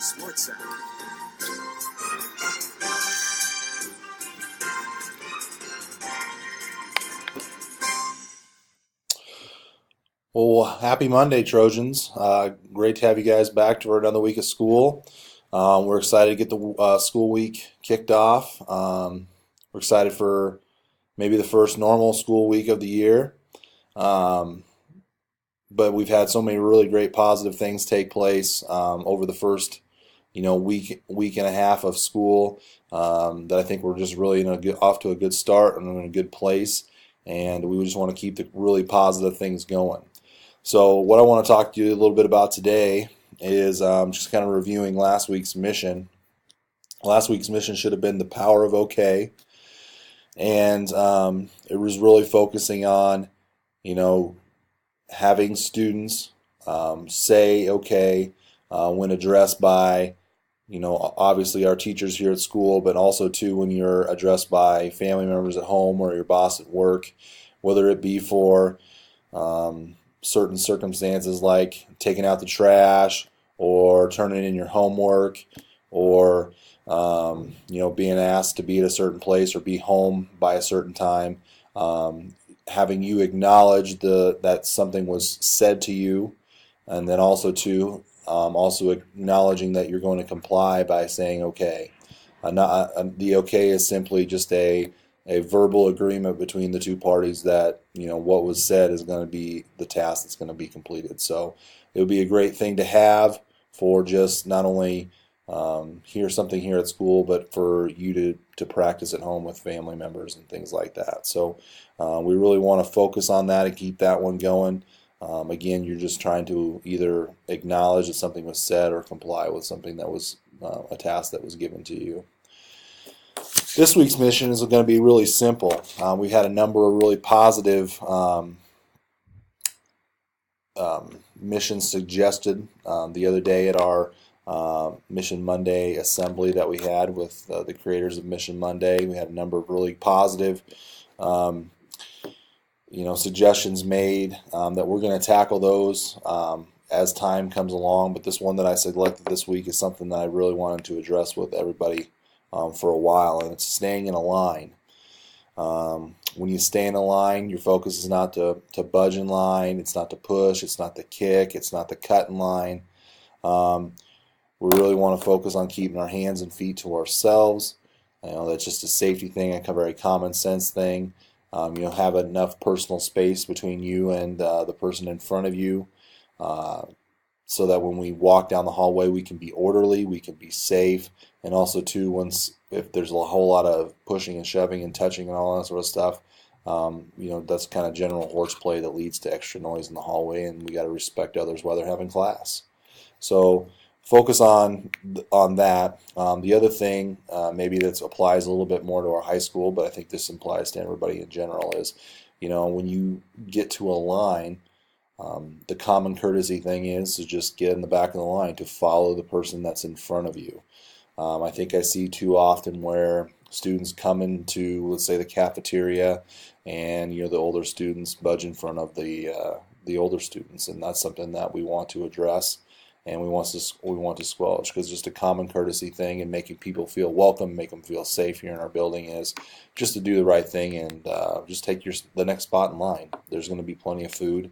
Sports Center. Well, happy Monday, Trojans. Great to have you guys back for another week of school. We're excited to get the school week kicked off. We're excited for maybe the first normal school week of the year. Um, but we've had so many really great positive things take place over the first, week and a half of school that I think we're just really off to a good start and in a good place. And we just want to keep the really positive things going. So what I want to talk to you a little bit about today is just kind of reviewing last week's mission. Last week's mission should have been the power of okay, and it was really focusing on, having students say okay when addressed by, obviously our teachers here at school, but also too when you're addressed by family members at home or your boss at work, whether it be for certain circumstances like taking out the trash or turning in your homework or being asked to be at a certain place or be home by a certain time, having you acknowledge that something was said to you, and then also also acknowledging that you're going to comply by saying okay. The okay is simply just a verbal agreement between the two parties that what was said is going to be the task that's going to be completed. So it would be a great thing to have for just not only hear something here at school, but for you to practice at home with family members and things like that. So we really want to focus on that and keep that one going. Again, you're just trying to either acknowledge that something was said or comply with something that was a task that was given to you. This week's mission is going to be really simple. We had a number of really positive missions suggested the other day at our Mission Monday assembly that we had with the creators of Mission Monday. We had a number of really positive suggestions made that we're going to tackle those as time comes along. But this one that I selected this week is something that I really wanted to address with everybody for a while, and it's staying in a line. When you stay in a line, your focus is not to budge in line, it's not to push, it's not to kick, it's not to cut in line. We really want to focus on keeping our hands and feet to ourselves. That's just a safety thing, a very common sense thing. Have enough personal space between you and the person in front of you, so that when we walk down the hallway, we can be orderly, we can be safe, and also too, if there's a whole lot of pushing and shoving and touching and all that sort of stuff, that's kind of general horseplay that leads to extra noise in the hallway, and we got to respect others while they're having class. So focus on that. The other thing, maybe that applies a little bit more to our high school, but I think this applies to everybody in general, is, when you get to a line, the common courtesy thing is to just get in the back of the line, to follow the person that's in front of you. I think I see too often where students come into, let's say, the cafeteria, and the older students budge in front of the older students, and that's something that we want to address, and we want to squelch, because just a common courtesy thing and making people feel welcome, make them feel safe here in our building, is just to do the right thing and just take the next spot in line. There's going to be plenty of food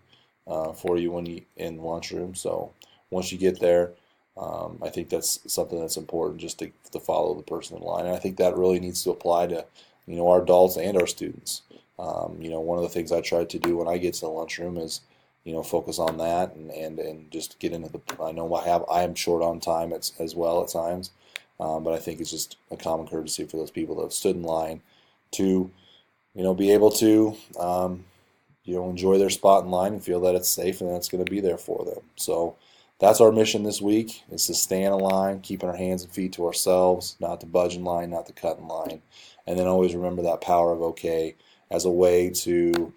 for you in the lunchroom. So once you get there, I think that's something that's important, just to follow the person in line. And I think that really needs to apply to our adults and our students. One of the things I try to do when I get to the lunchroom is focus on that and just get into I know I am short on time as well at times, but I think it's just a common courtesy for those people that have stood in line to be able to enjoy their spot in line and feel that it's safe and that it's going to be there for them. So that's our mission this week, is to stay in a line, keeping our hands and feet to ourselves, not to budge in line, not to cut in line. And then always remember that power of okay as a way to,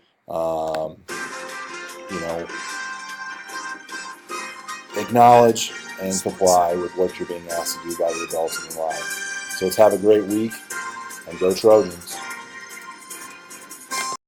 acknowledge and comply with what you're being asked to do by the adults in your life. So let's have a great week, and go Trojans.